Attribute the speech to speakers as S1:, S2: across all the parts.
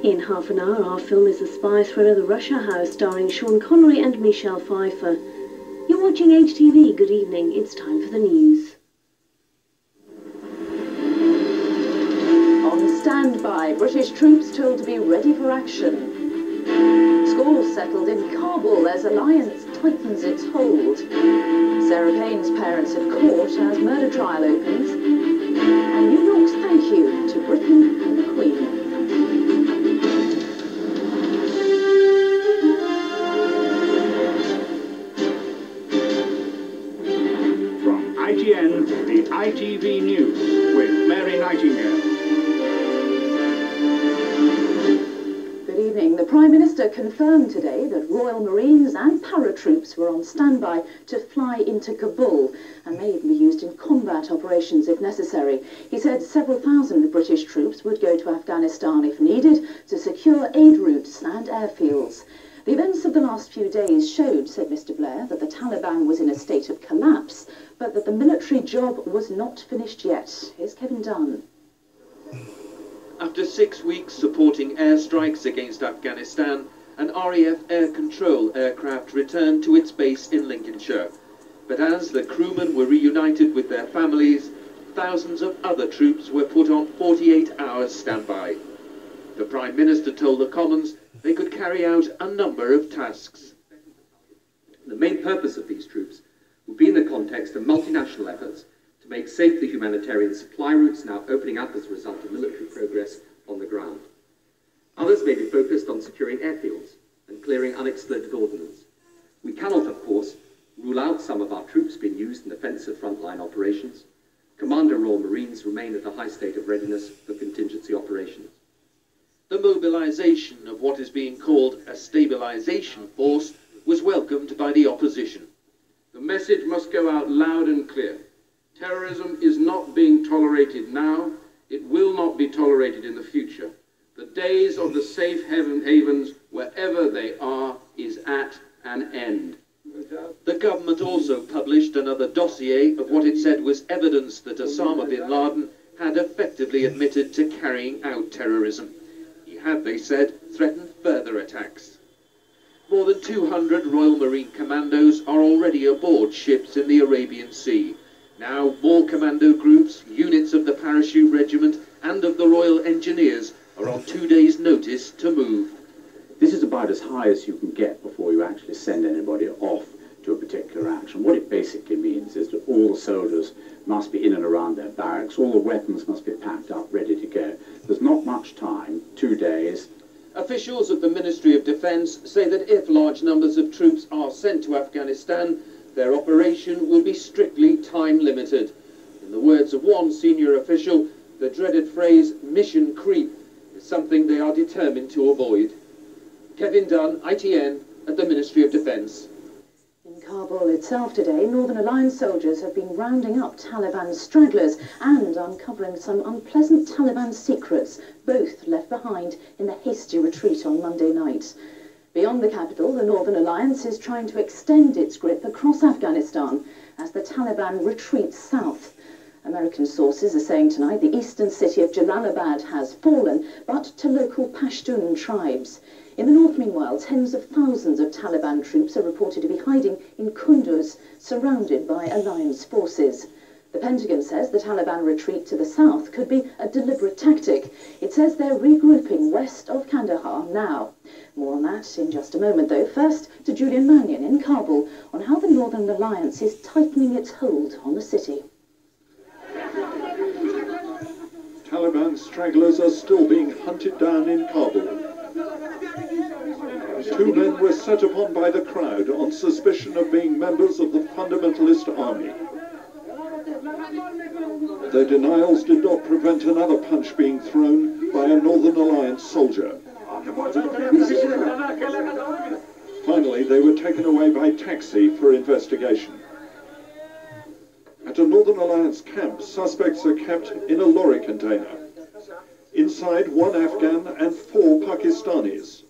S1: In half an hour, our film is the spy thriller The Russia House, starring Sean Connery and Michelle Pfeiffer. You're watching HTV. Good evening. It's time for the news.
S2: On standby, British troops told to be ready for action. Scores settled in Kabul as alliance tightens its hold. Sarah Payne's parents at court as murder trial opens. And New York's thank you to Britain and the Queen.
S3: From ITN, the ITV News with Mary Nightingale.
S2: Good evening. The Prime Minister confirmed today that Royal Marines and paratroops were on standby to fly into Kabul and may even be used in combat operations if necessary. He said several thousand British troops would go to Afghanistan if needed to secure aid routes and airfields. The events of the last few days showed, said Mr. Blair, that the Taliban was in a state of collapse, but that the military job was not finished yet. Here's Kevin Dunn.
S4: After 6 weeks supporting airstrikes against Afghanistan, an RAF air control aircraft returned to its base in Lincolnshire. But as the crewmen were reunited with their families, thousands of other troops were put on 48 hours standby. The Prime Minister told the Commons they could carry out a number of tasks.
S5: The main purpose of these troops will be in the context of multinational efforts to make safe the humanitarian supply routes now opening up as a result of military progress on the ground. Others may be focused on securing airfields and clearing unexploded ordnance. We cannot, of course, rule out some of our troops being used in offensive frontline operations. Commander Royal Marines remain at a high state of readiness for contingency operations.
S4: The mobilisation of what is being called a stabilisation force was welcomed by the opposition.
S6: The message must go out loud and clear. Terrorism is not being tolerated now. It will not be tolerated in the future. The days of the safe havens, wherever they are, is at an end.
S4: The government also published another dossier of what it said was evidence that Osama bin Laden had effectively admitted to carrying out terrorism. He had, they said, threatened further attacks. More than 200 Royal Marine Commandos are already aboard ships in the Arabian Sea. Now more commando groups, units of the Parachute Regiment and of the Royal Engineers are on 2 days' notice to move.
S7: This is about as high as you can get before you actually send anybody off to a particular action. What it basically means is that all the soldiers must be in and around their barracks, all the weapons must be packed up, ready to go. There's not much time, 2 days.
S4: Officials of the Ministry of Defence say that if large numbers of troops are sent to Afghanistan, their operation will be strictly time-limited. In the words of one senior official, the dreaded phrase mission creep is something they are determined to avoid. Kevin Dunn, ITN, at the Ministry of Defence.
S2: In Kabul itself today, Northern Alliance soldiers have been rounding up Taliban stragglers and uncovering some unpleasant Taliban secrets, both left behind in the hasty retreat on Monday night. Beyond the capital, the Northern Alliance is trying to extend its grip across Afghanistan as the Taliban retreats south. American sources are saying tonight the eastern city of Jalalabad has fallen, but to local Pashtun tribes. In the north, meanwhile, tens of thousands of Taliban troops are reported to be hiding in Kunduz, surrounded by alliance forces. The Pentagon says the Taliban retreat to the south could be a deliberate tactic. It says they're regrouping west of Kandahar now. More on that in just a moment, though. First, to Julian Mannion in Kabul on how the Northern Alliance is tightening its hold on the city.
S8: Taliban stragglers are still being hunted down in Kabul. 2 men were set upon by the crowd on suspicion of being members of the fundamentalist army. Their denials did not prevent another punch being thrown by a Northern Alliance soldier. Finally, they were taken away by taxi for investigation. At a Northern Alliance camp, suspects are kept in a lorry container. Inside, 1 Afghan and 4 Pakistanis.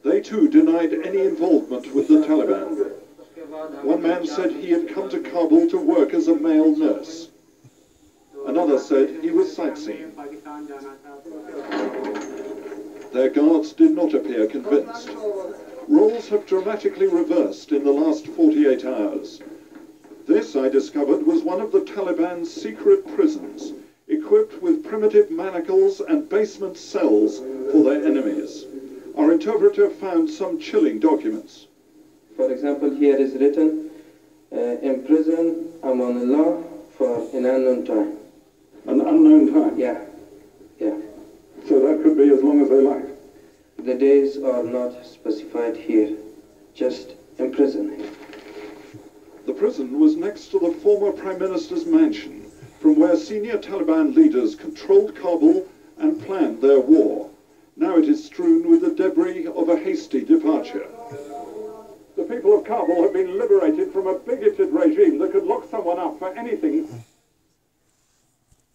S8: They too denied any involvement with the Taliban. One man said he had come to Kabul to work as a male nurse. Another said he was sightseeing. Their guards did not appear convinced. Roles have dramatically reversed in the last 48 hours. This, I discovered, was one of the Taliban's secret prisons, equipped with primitive manacles and basement cells for their enemies. Our interpreter found some chilling documents.
S9: For example, here is written, imprison Amanullah for an unknown time.
S8: An unknown time?
S9: Yeah.
S8: So that could be as long as they like?
S9: The days are not specified here, just imprison.
S8: The prison was next to the former Prime Minister's mansion, from where senior Taliban leaders controlled Kabul and planned their war. Now it is strewn with the debris of a hasty departure. The people of Kabul have been liberated from a bigoted regime that could lock someone up for anything